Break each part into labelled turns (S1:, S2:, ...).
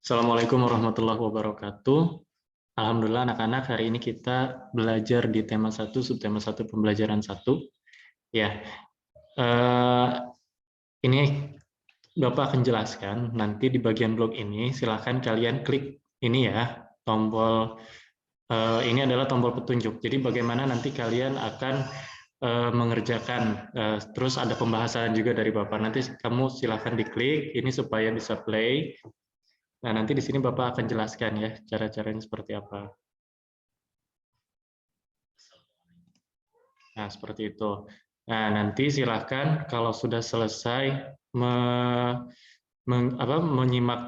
S1: Assalamualaikum warahmatullahi wabarakatuh. Alhamdulillah anak-anak, hari ini kita belajar di tema 1, subtema 1 pembelajaran 1. Ya, ini Bapak akan jelaskan nanti di bagian blog ini. Silahkan kalian klik ini ya, tombol ini adalah tombol petunjuk. Jadi bagaimana nanti kalian akan mengerjakan, terus ada pembahasan juga dari Bapak. Nanti kamu silahkan diklik ini supaya bisa play. Nah, nanti di sini Bapak akan jelaskan ya cara-caranya seperti apa. Nah, seperti itu. Nah, nanti silahkan kalau sudah selesai menyimak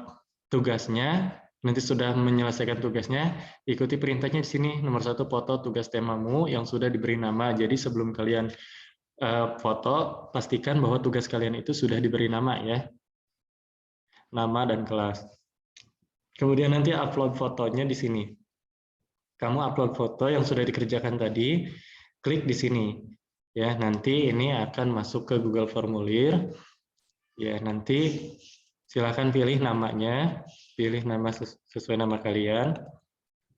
S1: tugasnya, nanti sudah menyelesaikan tugasnya, ikuti perintahnya di sini. Nomor 1, foto tugas temamu yang sudah diberi nama. Jadi sebelum kalian foto, pastikan bahwa tugas kalian itu sudah diberi nama ya. Nama dan kelas. Kemudian nanti upload fotonya di sini. Kamu upload foto yang sudah dikerjakan tadi, klik di sini. Ya, nanti ini akan masuk ke Google Formulir. Ya, nanti silakan pilih namanya, pilih nama sesuai nama kalian.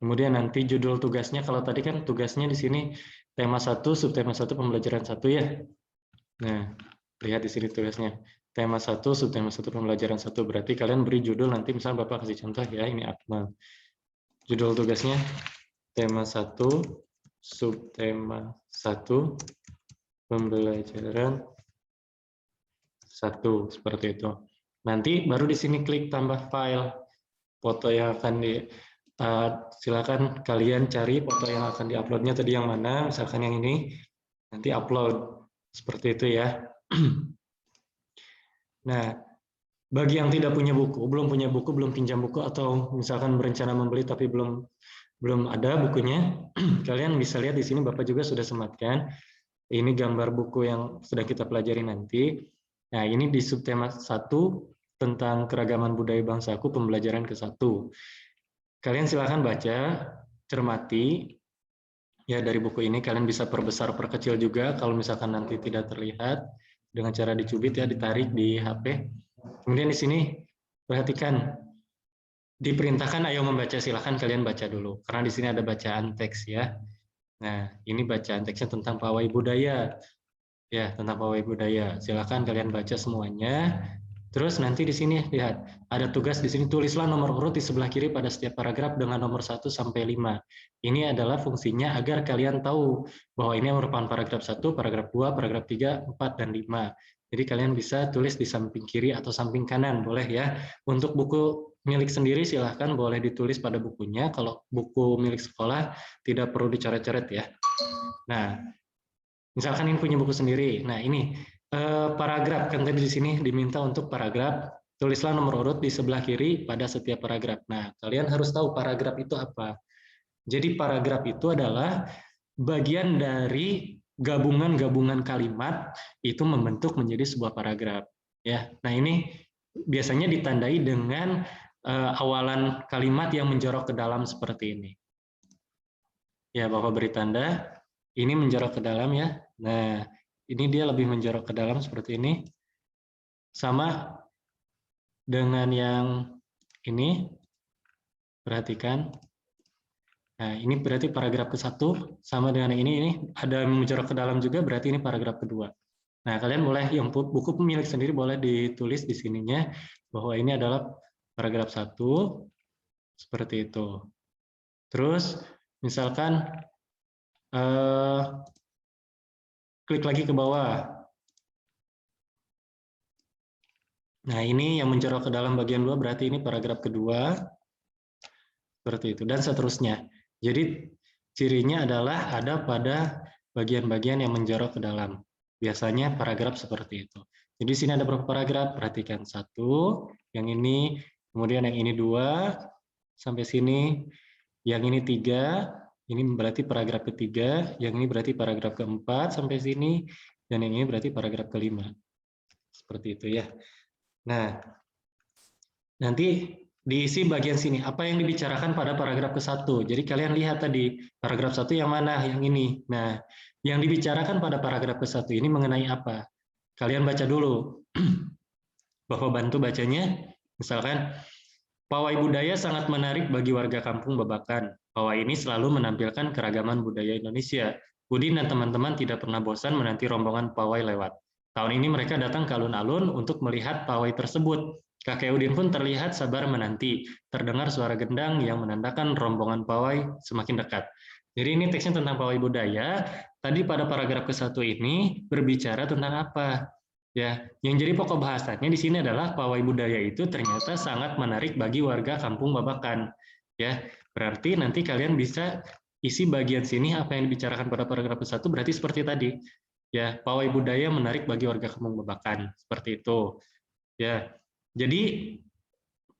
S1: Kemudian nanti judul tugasnya, kalau tadi kan tugasnya di sini tema 1, subtema 1 pembelajaran 1 ya. Nah, lihat di sini tugasnya. Tema 1, subtema 1 pembelajaran 1. Berarti kalian beri judul, nanti misalnya Bapak kasih contoh ya, ini Akmal. Judul tugasnya tema 1, subtema 1, pembelajaran 1, seperti itu. Nanti baru di sini klik tambah file. Foto yang akan silakan kalian cari foto yang akan diuploadnya tadi yang mana, misalkan yang ini, nanti upload. Seperti itu ya. Nah, bagi yang tidak punya buku, belum pinjam buku, atau misalkan berencana membeli tapi belum ada bukunya, kalian bisa lihat di sini Bapak juga sudah sematkan. Ini gambar buku yang sudah kita pelajari nanti. Nah, ini di subtema 1 tentang keragaman budaya bangsaku pembelajaran ke-1. Kalian silakan baca, cermati. Ya, dari buku ini kalian bisa perbesar, perkecil juga kalau misalkan nanti tidak terlihat dengan cara dicubit ya, ditarik di HP. Kemudian di sini perhatikan, diperintahkan ayo membaca, silakan kalian baca dulu karena di sini ada bacaan teks ya. Nah, ini bacaan teksnya tentang pawai budaya. Ya, tentang pawai budaya. Silakan kalian baca semuanya. Terus nanti di sini lihat, ada tugas di sini, tulislah nomor urut di sebelah kiri pada setiap paragraf dengan nomor 1 sampai 5. Ini adalah fungsinya agar kalian tahu bahwa ini merupakan paragraf 1, paragraf 2, paragraf 3, 4, dan 5. Jadi kalian bisa tulis di samping kiri atau samping kanan, boleh ya. Untuk buku milik sendiri silahkan boleh ditulis pada bukunya, kalau buku milik sekolah tidak perlu dicoret-coret ya. Nah, misalkan ini punya buku sendiri. Nah, ini paragraf, kan tadi di sini diminta untuk paragraf, tulislah nomor urut di sebelah kiri pada setiap paragraf. Nah, kalian harus tahu paragraf itu apa. Jadi paragraf itu adalah bagian dari gabungan-gabungan kalimat itu membentuk menjadi sebuah paragraf. Ya, nah ini biasanya ditandai dengan awalan kalimat yang menjorok ke dalam seperti ini. Ya, Bapak beri tanda. Ini menjorok ke dalam ya. Nah, ini dia lebih menjorok ke dalam seperti ini. Sama dengan yang ini. Perhatikan. Nah, ini berarti paragraf ke-1. Sama dengan yang ini ada menjorok ke dalam juga, berarti ini paragraf kedua. Nah, kalian boleh, yang buku pemilik sendiri boleh ditulis di sininya, bahwa ini adalah paragraf 1. Seperti itu. Terus, misalkan, klik lagi ke bawah. Nah, ini yang menjorok ke dalam bagian 2, berarti ini paragraf kedua. Seperti itu, dan seterusnya. Jadi, cirinya adalah ada pada bagian-bagian yang menjorok ke dalam. Biasanya paragraf seperti itu. Jadi, di sini ada berapa paragraf? Perhatikan 1, yang ini, kemudian yang ini 2, sampai sini, yang ini 3, ini berarti paragraf ketiga, yang ini berarti paragraf keempat, sampai sini, dan yang ini berarti paragraf kelima. Seperti itu ya. Nah, nanti diisi bagian sini, apa yang dibicarakan pada paragraf ke-1. Jadi kalian lihat tadi, paragraf 1 yang mana? Yang ini. Nah, yang dibicarakan pada paragraf ke-1 ini mengenai apa? Kalian baca dulu. Bapak bantu bacanya. Misalkan, Pawai budaya sangat menarik bagi warga kampung Babakan. Pawai ini selalu menampilkan keragaman budaya Indonesia. Udin dan teman-teman tidak pernah bosan menanti rombongan pawai lewat. Tahun ini mereka datang ke alun-alun untuk melihat pawai tersebut. Kakek Udin pun terlihat sabar menanti. Terdengar suara gendang yang menandakan rombongan pawai semakin dekat. Jadi ini teksnya tentang pawai budaya. Tadi pada paragraf ke-1 ini berbicara tentang apa? Ya, yang jadi pokok bahasannya di sini adalah pawai budaya itu ternyata sangat menarik bagi warga kampung Babakan. Ya, berarti nanti kalian bisa isi bagian sini apa yang dibicarakan pada paragraf ke-1 berarti seperti tadi. Ya, pawai budaya menarik bagi warga kampung Babakan, seperti itu. Ya. Jadi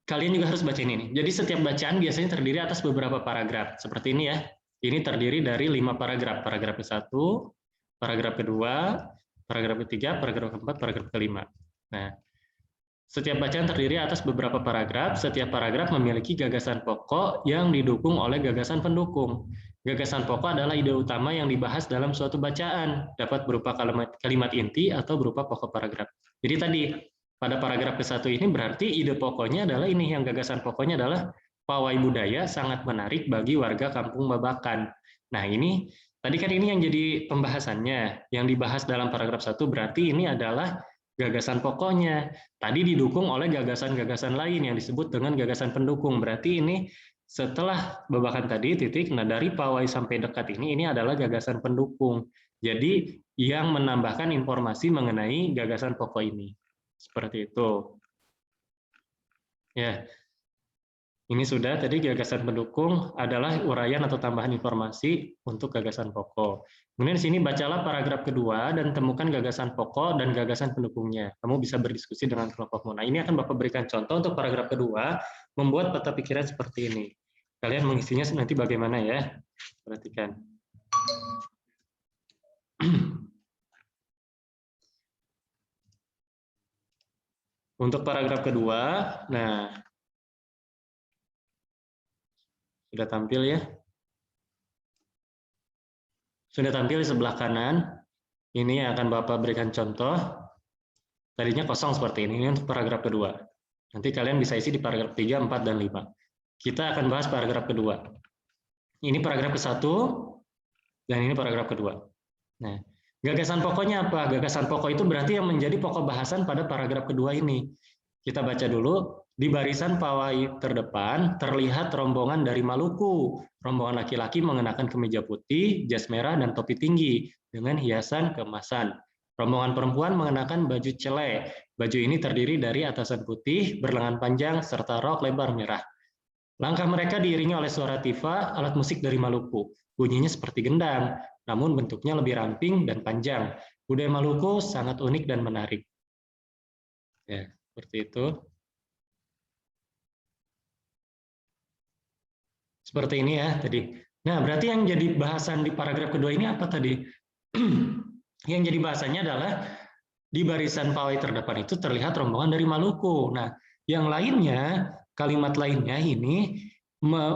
S1: kalian juga harus baca ini. Jadi setiap bacaan biasanya terdiri atas beberapa paragraf. Seperti ini ya. Ini terdiri dari 5 paragraf. Paragraf ke-1, paragraf kedua, paragraf ketiga, paragraf keempat, paragraf kelima. Nah, setiap bacaan terdiri atas beberapa paragraf. Setiap paragraf memiliki gagasan pokok yang didukung oleh gagasan pendukung. Gagasan pokok adalah ide utama yang dibahas dalam suatu bacaan, dapat berupa kalimat inti atau berupa pokok paragraf. Jadi tadi pada paragraf ke-1 ini berarti ide pokoknya adalah ini, yang gagasan pokoknya adalah pawai budaya sangat menarik bagi warga kampung Babakan. Nah, ini tadi kan ini yang jadi pembahasannya, yang dibahas dalam paragraf 1 berarti ini adalah gagasan pokoknya. Tadi didukung oleh gagasan-gagasan lain yang disebut dengan gagasan pendukung. Berarti ini setelah Babakan tadi titik, nah dari pawai sampai dekat ini adalah gagasan pendukung. Jadi yang menambahkan informasi mengenai gagasan pokok ini. Seperti itu. Ya. Ini sudah, tadi gagasan pendukung adalah uraian atau tambahan informasi untuk gagasan pokok. Kemudian di sini bacalah paragraf kedua dan temukan gagasan pokok dan gagasan pendukungnya. Kamu bisa berdiskusi dengan kelompokmu. Nah, ini akan Bapak berikan contoh untuk paragraf kedua, membuat peta pikiran seperti ini. Kalian mengisinya nanti bagaimana ya? Perhatikan. Untuk paragraf kedua, nah, sudah tampil ya? Sudah tampil di sebelah kanan. Ini akan Bapak berikan contoh. Tadinya kosong seperti ini untuk paragraf kedua. Nanti kalian bisa isi di paragraf 3, 4, dan 5. Kita akan bahas paragraf kedua. Ini paragraf ke-1, dan ini paragraf kedua. Nah, gagasan pokoknya apa? Gagasan pokok itu berarti yang menjadi pokok bahasan pada paragraf kedua ini. Kita baca dulu. Di barisan pawai terdepan terlihat rombongan dari Maluku. Rombongan laki-laki mengenakan kemeja putih, jas merah, dan topi tinggi dengan hiasan keemasan. Rombongan perempuan mengenakan baju cele. Baju ini terdiri dari atasan putih, berlengan panjang, serta rok lebar merah. Langkah mereka diiringi oleh suara tifa, alat musik dari Maluku. Bunyinya seperti gendang, namun bentuknya lebih ramping dan panjang. Budaya Maluku sangat unik dan menarik. Ya, seperti itu. Seperti ini ya tadi. Nah, berarti yang jadi bahasan di paragraf kedua ini apa tadi? Yang jadi bahasannya adalah di barisan pawai terdepan itu terlihat rombongan dari Maluku. Nah, yang lainnya, kalimat lainnya ini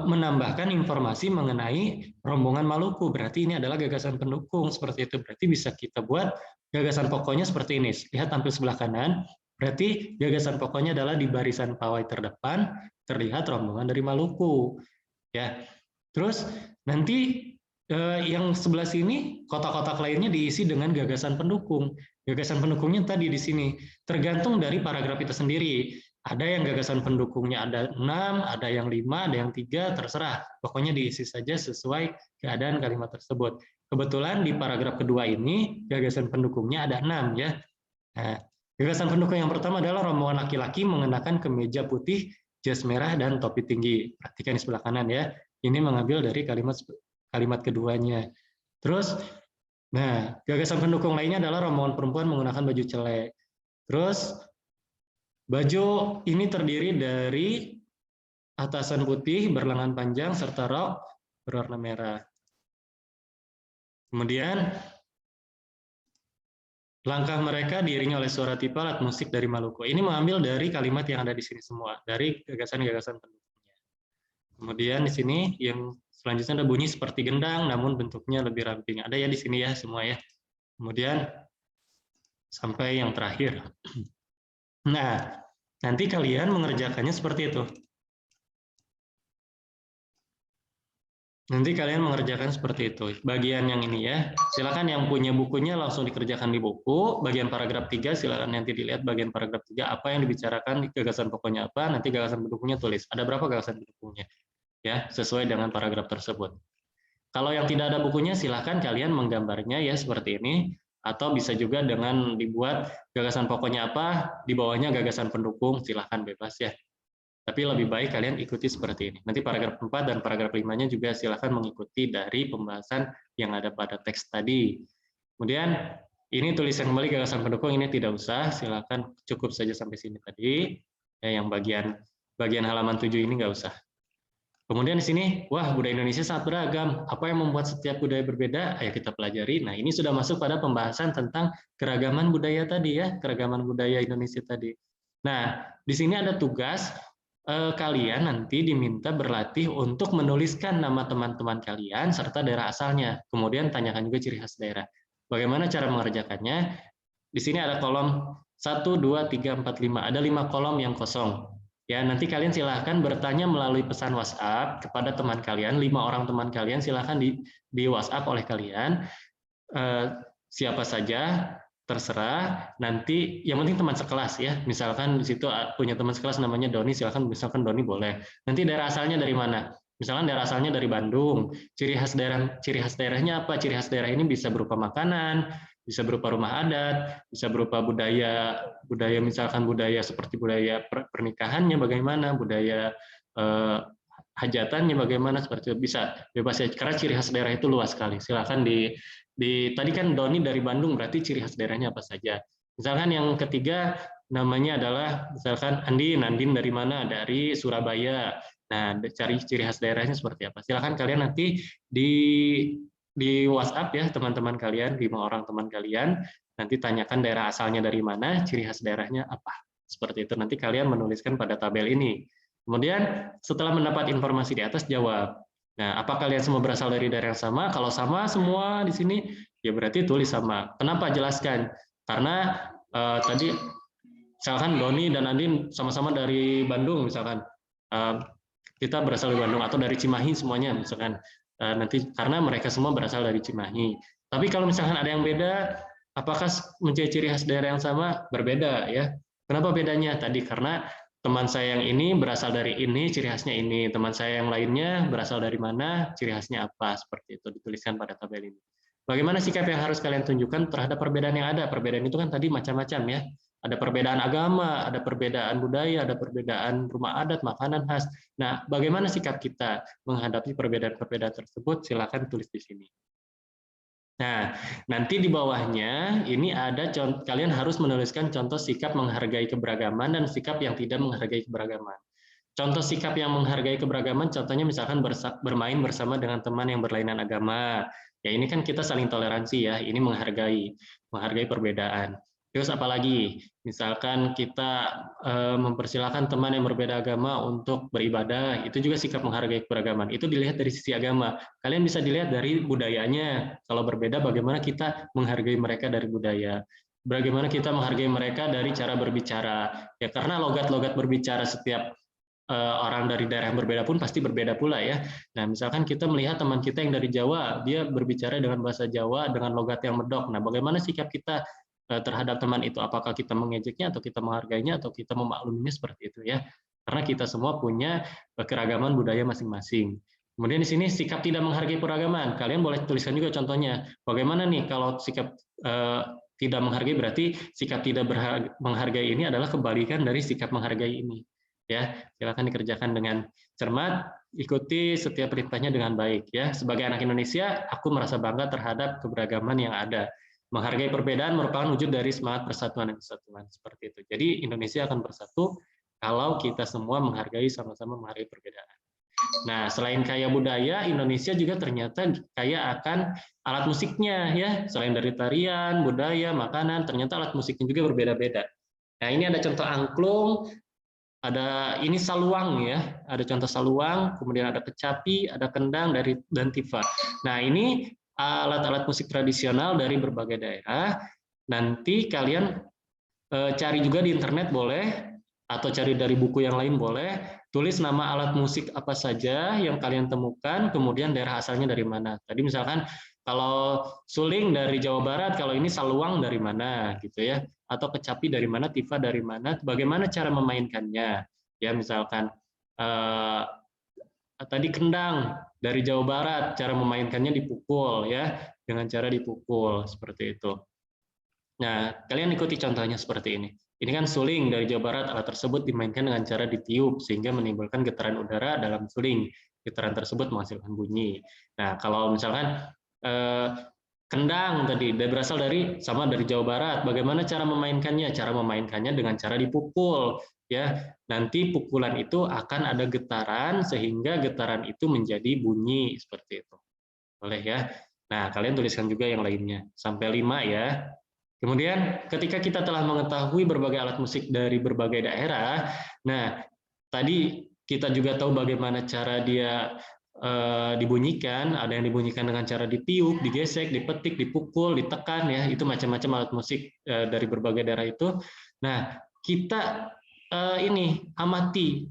S1: menambahkan informasi mengenai rombongan Maluku. Berarti ini adalah gagasan pendukung seperti itu. Berarti bisa kita buat gagasan pokoknya seperti ini. Lihat tampil sebelah kanan. Berarti gagasan pokoknya adalah di barisan pawai terdepan terlihat rombongan dari Maluku. Ya, terus nanti yang sebelah sini kotak-kotak lainnya diisi dengan gagasan pendukung. Gagasan pendukungnya tadi di sini tergantung dari paragraf itu sendiri. Ada yang gagasan pendukungnya ada 6, ada yang 5, ada yang 3, terserah. Pokoknya diisi saja sesuai keadaan kalimat tersebut. Kebetulan di paragraf kedua ini gagasan pendukungnya ada 6 ya. Nah, gagasan pendukung yang pertama adalah rombongan laki-laki mengenakan kemeja putih, jas merah, dan topi tinggi. Perhatikan di sebelah kanan ya. Ini mengambil dari kalimat keduanya. Terus, nah, gagasan pendukung lainnya adalah rombongan perempuan menggunakan baju celek. Terus, baju ini terdiri dari atasan putih berlengan panjang serta rok berwarna merah. Kemudian, langkah mereka diiringi oleh suara tipa alat musik dari Maluku. Ini mengambil dari kalimat yang ada di sini semua, dari gagasan-gagasan pendukungnya. Kemudian di sini yang selanjutnya ada bunyi seperti gendang, namun bentuknya lebih ramping. Ada ya di sini ya semua ya. Kemudian sampai yang terakhir. Nah, nanti kalian mengerjakannya seperti itu. Nanti kalian mengerjakan seperti itu. Bagian yang ini ya, silakan yang punya bukunya langsung dikerjakan di buku. Bagian paragraf 3 silakan nanti dilihat bagian paragraf 3 apa yang dibicarakan, gagasan pokoknya apa, nanti gagasan pendukungnya tulis. Ada berapa gagasan pendukungnya? Ya, sesuai dengan paragraf tersebut. Kalau yang tidak ada bukunya silakan kalian menggambarnya ya seperti ini, atau bisa juga dengan dibuat gagasan pokoknya apa, di bawahnya gagasan pendukung, silakan bebas ya. Tapi lebih baik kalian ikuti seperti ini. Nanti paragraf 4 dan paragraf 5-nya juga silakan mengikuti dari pembahasan yang ada pada teks tadi. Kemudian ini tulisan kembali gagasan pendukung, ini tidak usah, silakan cukup saja sampai sini tadi. Ya, yang bagian halaman 7 ini nggak usah. Kemudian di sini, wah budaya Indonesia sangat beragam. Apa yang membuat setiap budaya berbeda? Ayo kita pelajari. Nah ini sudah masuk pada pembahasan tentang keragaman budaya tadi ya, keragaman budaya Indonesia tadi. Nah di sini ada tugas kalian nanti diminta berlatih untuk menuliskan nama teman-teman kalian serta daerah asalnya. Kemudian tanyakan juga ciri khas daerah. Bagaimana cara mengerjakannya? Di sini ada kolom 1, 2, 3, 4, 5. Ada 5 kolom yang kosong. Ya, nanti kalian silahkan bertanya melalui pesan WhatsApp kepada teman kalian, 5 orang teman kalian silahkan di WhatsApp oleh kalian. Siapa saja, terserah. Nanti yang penting teman sekelas ya. Misalkan di situ punya teman sekelas namanya Doni, silahkan misalkan Doni boleh. Nanti daerah asalnya dari mana? Misalkan daerah asalnya dari Bandung. Ciri khas daerahnya apa? Ciri khas daerah ini bisa berupa makanan, bisa berupa rumah adat, bisa berupa budaya misalkan budaya seperti budaya pernikahannya bagaimana, budaya hajatannya bagaimana, seperti itu bisa bebas ya, karena ciri khas daerah itu luas sekali. Silakan tadi kan Doni dari Bandung, berarti ciri khas daerahnya apa saja. Misalkan yang ketiga namanya adalah misalkan Andin dari mana? Dari Surabaya. Nah, cari ciri khas daerahnya seperti apa. Silakan kalian nanti di WhatsApp ya teman-teman kalian, 5 orang teman kalian, nanti tanyakan daerah asalnya dari mana, ciri khas daerahnya apa. Seperti itu, nanti kalian menuliskan pada tabel ini. Kemudian setelah mendapat informasi di atas, jawab. Nah, apa kalian semua berasal dari daerah yang sama? Kalau sama semua di sini, ya berarti tulis sama. Kenapa? Jelaskan. Karena tadi misalkan Doni dan Andin sama-sama dari Bandung misalkan. Kita berasal dari Bandung atau dari Cimahi semuanya misalkan. Nanti karena mereka semua berasal dari Cimahi. Tapi kalau misalkan ada yang beda, apakah menjadi ciri khas daerah yang sama? Berbeda ya. Kenapa bedanya? Tadi karena teman saya yang ini berasal dari ini, ciri khasnya ini. Teman saya yang lainnya berasal dari mana, ciri khasnya apa. Seperti itu dituliskan pada tabel ini. Bagaimana sikap yang harus kalian tunjukkan terhadap perbedaan yang ada? Perbedaan itu kan tadi macam-macam ya. Ada perbedaan agama, ada perbedaan budaya, ada perbedaan rumah adat, makanan khas. Nah, bagaimana sikap kita menghadapi perbedaan-perbedaan tersebut? Silakan tulis di sini. Nah, nanti di bawahnya ini ada kalian harus menuliskan contoh sikap menghargai keberagaman dan sikap yang tidak menghargai keberagaman. Contoh sikap yang menghargai keberagaman, contohnya misalkan bermain bersama dengan teman yang berlainan agama. Ya ini kan kita saling toleransi ya, ini menghargai perbedaan. Terus apalagi, misalkan kita mempersilahkan teman yang berbeda agama untuk beribadah, itu juga sikap menghargai keberagaman. Itu dilihat dari sisi agama. Kalian bisa dilihat dari budayanya. Kalau berbeda, bagaimana kita menghargai mereka dari budaya. Bagaimana kita menghargai mereka dari cara berbicara. Ya karena logat-logat berbicara setiap orang dari daerah yang berbeda pun pasti berbeda pula ya. Nah, misalkan kita melihat teman kita yang dari Jawa, dia berbicara dengan bahasa Jawa dengan logat yang medok. Nah, bagaimana sikap kita terhadap teman itu? Apakah kita mengejeknya atau kita menghargainya atau kita memakluminya seperti itu ya? Karena kita semua punya keragaman budaya masing-masing. Kemudian di sini sikap tidak menghargai peragaman. Kalian boleh tuliskan juga contohnya. Bagaimana nih kalau sikap tidak menghargai, berarti sikap tidak menghargai ini adalah kebalikan dari sikap menghargai ini. Ya, silakan dikerjakan dengan cermat, ikuti setiap perintahnya dengan baik ya. Sebagai anak Indonesia, aku merasa bangga terhadap keberagaman yang ada. Menghargai perbedaan merupakan wujud dari semangat persatuan dan kesatuan seperti itu. Jadi Indonesia akan bersatu kalau kita semua sama-sama menghargai perbedaan. Nah, selain kaya budaya, Indonesia juga ternyata kaya akan alat musiknya ya. Selain dari tarian, budaya, makanan, ternyata alat musiknya juga berbeda-beda. Nah, ini ada contoh angklung. Ada ini saluang ya, ada contoh saluang, kemudian ada kecapi, ada kendang dan tifa. Nah ini alat-alat musik tradisional dari berbagai daerah. Nanti kalian cari juga di internet boleh, atau cari dari buku yang lain boleh. Tulis nama alat musik apa saja yang kalian temukan, kemudian daerah asalnya dari mana. Tadi misalkan kalau suling dari Jawa Barat, kalau ini saluang dari mana gitu ya, atau kecapi dari mana, tifa dari mana, bagaimana cara memainkannya. Ya misalkan tadi kendang dari Jawa Barat, cara memainkannya dipukul ya, dengan cara dipukul seperti itu. Nah, kalian ikuti contohnya seperti ini. Ini kan suling dari Jawa Barat, alat tersebut dimainkan dengan cara ditiup sehingga menimbulkan getaran udara dalam suling. Getaran tersebut menghasilkan bunyi. Nah, kalau misalkan kendang tadi berasal dari Jawa Barat. Bagaimana cara memainkannya? Cara memainkannya dengan cara dipukul, ya. Nanti pukulan itu akan ada getaran sehingga getaran itu menjadi bunyi seperti itu. Boleh ya. Nah, kalian tuliskan juga yang lainnya sampai 5 ya. Kemudian ketika kita telah mengetahui berbagai alat musik dari berbagai daerah, nah tadi kita juga tahu bagaimana cara dia dibunyikan, ada yang dibunyikan dengan cara ditiup, digesek, dipetik, dipukul, ditekan ya, itu macam-macam alat musik dari berbagai daerah itu. Nah, kita ini amati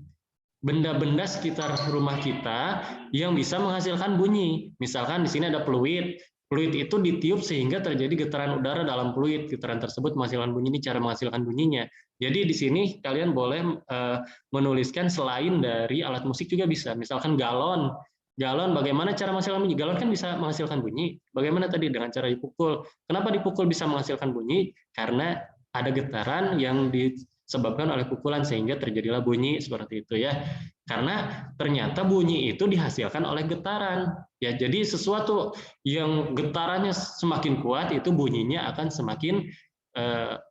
S1: benda-benda sekitar rumah kita yang bisa menghasilkan bunyi. Misalkan di sini ada peluit. Peluit itu ditiup sehingga terjadi getaran udara dalam peluit. Getaran tersebut menghasilkan bunyi, ini cara menghasilkan bunyinya. Jadi di sini kalian boleh menuliskan selain dari alat musik juga bisa. Misalkan galon. Galon bagaimana cara menghasilkan bunyi? Galon kan bisa menghasilkan bunyi. Bagaimana tadi dengan cara dipukul? Kenapa dipukul bisa menghasilkan bunyi? Karena ada getaran yang disebabkan oleh pukulan sehingga terjadilah bunyi seperti itu ya. Karena ternyata bunyi itu dihasilkan oleh getaran. Ya, jadi sesuatu yang getarannya semakin kuat itu bunyinya akan semakin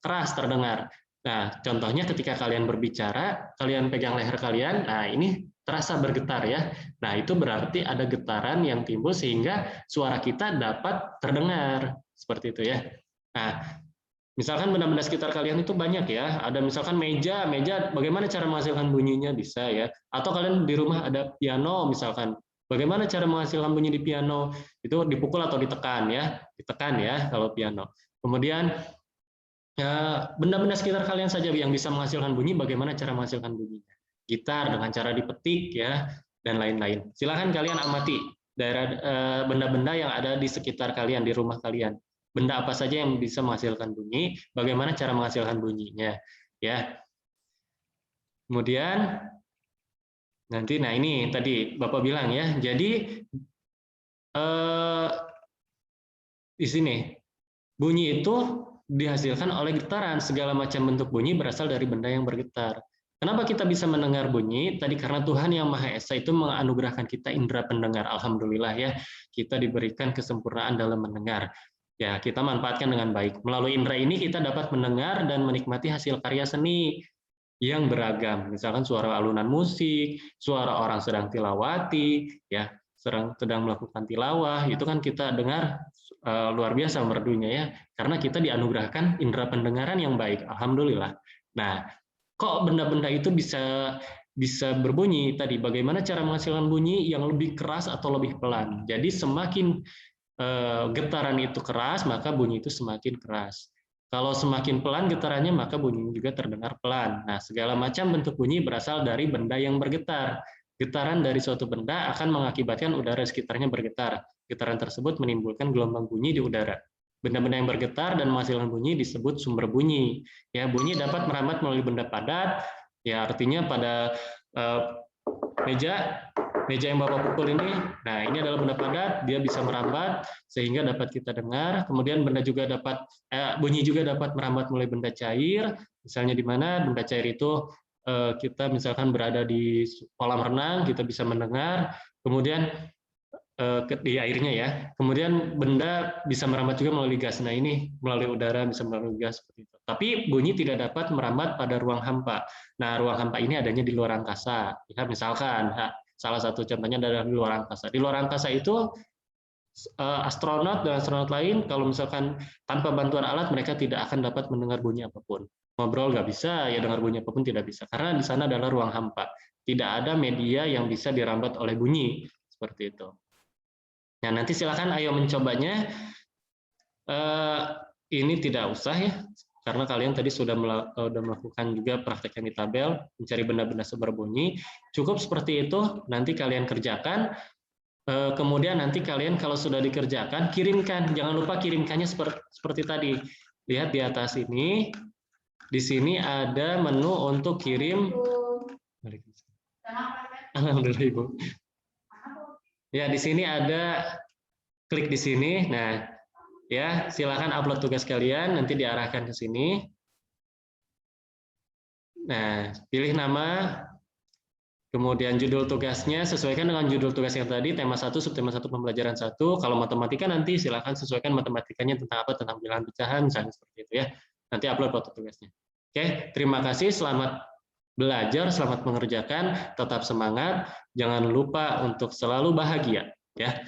S1: keras terdengar. Nah, contohnya ketika kalian berbicara, kalian pegang leher kalian, nah ini terasa bergetar ya. Nah, itu berarti ada getaran yang timbul sehingga suara kita dapat terdengar. Seperti itu ya. Nah, misalkan benda-benda sekitar kalian itu banyak ya. Ada misalkan meja, bagaimana cara menghasilkan bunyinya bisa ya. Atau kalian di rumah ada piano misalkan. Bagaimana cara menghasilkan bunyi di piano? Itu dipukul atau ditekan ya. Ditekan ya kalau piano. Kemudian benda-benda sekitar kalian saja yang bisa menghasilkan bunyi, bagaimana cara menghasilkan bunyinya? Gitar dengan cara dipetik ya dan lain-lain. Silakan kalian amati daerah benda-benda yang ada di sekitar kalian, di rumah kalian. Benda apa saja yang bisa menghasilkan bunyi, bagaimana cara menghasilkan bunyinya ya. Kemudian nanti, nah ini tadi Bapak bilang ya, jadi di sini bunyi itu dihasilkan oleh getaran. Segala macam bentuk bunyi berasal dari benda yang bergetar. Kenapa kita bisa mendengar bunyi? Tadi karena Tuhan Yang Maha Esa itu menganugerahkan kita indera pendengar. Alhamdulillah ya, kita diberikan kesempurnaan dalam mendengar. Ya, kita manfaatkan dengan baik. Melalui indera ini kita dapat mendengar dan menikmati hasil karya seni yang beragam. Misalkan suara alunan musik, suara orang sedang tilawati, ya, sedang melakukan tilawah, itu kan kita dengar luar biasa merdunya ya, karena kita dianugerahkan indera pendengaran yang baik, alhamdulillah. Nah, kok benda-benda itu bisa berbunyi tadi? Bagaimana cara menghasilkan bunyi yang lebih keras atau lebih pelan? Jadi semakin getaran itu keras, maka bunyi itu semakin keras. Kalau semakin pelan getarannya, maka bunyinya juga terdengar pelan. Nah, segala macam bentuk bunyi berasal dari benda yang bergetar. Getaran dari suatu benda akan mengakibatkan udara sekitarnya bergetar. Getaran tersebut menimbulkan gelombang bunyi di udara. Benda-benda yang bergetar dan menghasilkan bunyi disebut sumber bunyi. Ya, bunyi dapat merambat melalui benda padat. Ya, artinya pada meja yang Bapak pukul ini, nah ini adalah benda padat, dia bisa merambat sehingga dapat kita dengar. Kemudian benda juga dapat bunyi juga dapat merambat melalui benda cair. Misalnya di mana benda cair itu kita misalkan berada di kolam renang, kita bisa mendengar. Kemudian di airnya ya. Kemudian benda bisa merambat juga melalui gas. Nah ini melalui udara bisa melalui gas seperti itu. Tapi bunyi tidak dapat merambat pada ruang hampa. Nah ruang hampa ini adanya di luar angkasa. Ya, misalkan salah satu contohnya adalah di luar angkasa. Di luar angkasa itu astronot dan astronot lain kalau misalkan tanpa bantuan alat mereka tidak akan dapat mendengar bunyi apapun. Ngobrol nggak bisa, ya dengar bunyi apapun tidak bisa. Karena di sana adalah ruang hampa. Tidak ada media yang bisa dirambat oleh bunyi seperti itu. Nah, nanti silakan ayo mencobanya. Ini tidak usah ya, karena kalian tadi sudah melakukan juga praktek yang di tabel, mencari benda-benda seberbunyi. Cukup seperti itu, nanti kalian kerjakan. Kemudian nanti kalian kalau sudah dikerjakan, kirimkan. Jangan lupa kirimkannya seperti tadi. Lihat di atas ini, di sini ada menu untuk kirim. Alhamdulillah Ibu. Ya, di sini ada, klik di sini. Nah, ya, silakan upload tugas kalian, nanti diarahkan ke sini. Nah, pilih nama, kemudian judul tugasnya, sesuaikan dengan judul tugas yang tadi, tema 1, subtema 1, pembelajaran 1. Kalau matematika nanti silakan sesuaikan matematikanya tentang apa, tentang bilangan pecahan, misalnya seperti itu ya. Nanti upload foto tugasnya. Oke, terima kasih, selamat belajar, selamat mengerjakan, tetap semangat, jangan lupa untuk selalu bahagia ya.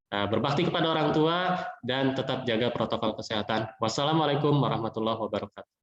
S1: Berbakti kepada orang tua dan tetap jaga protokol kesehatan. Wassalamualaikum warahmatullahi wabarakatuh.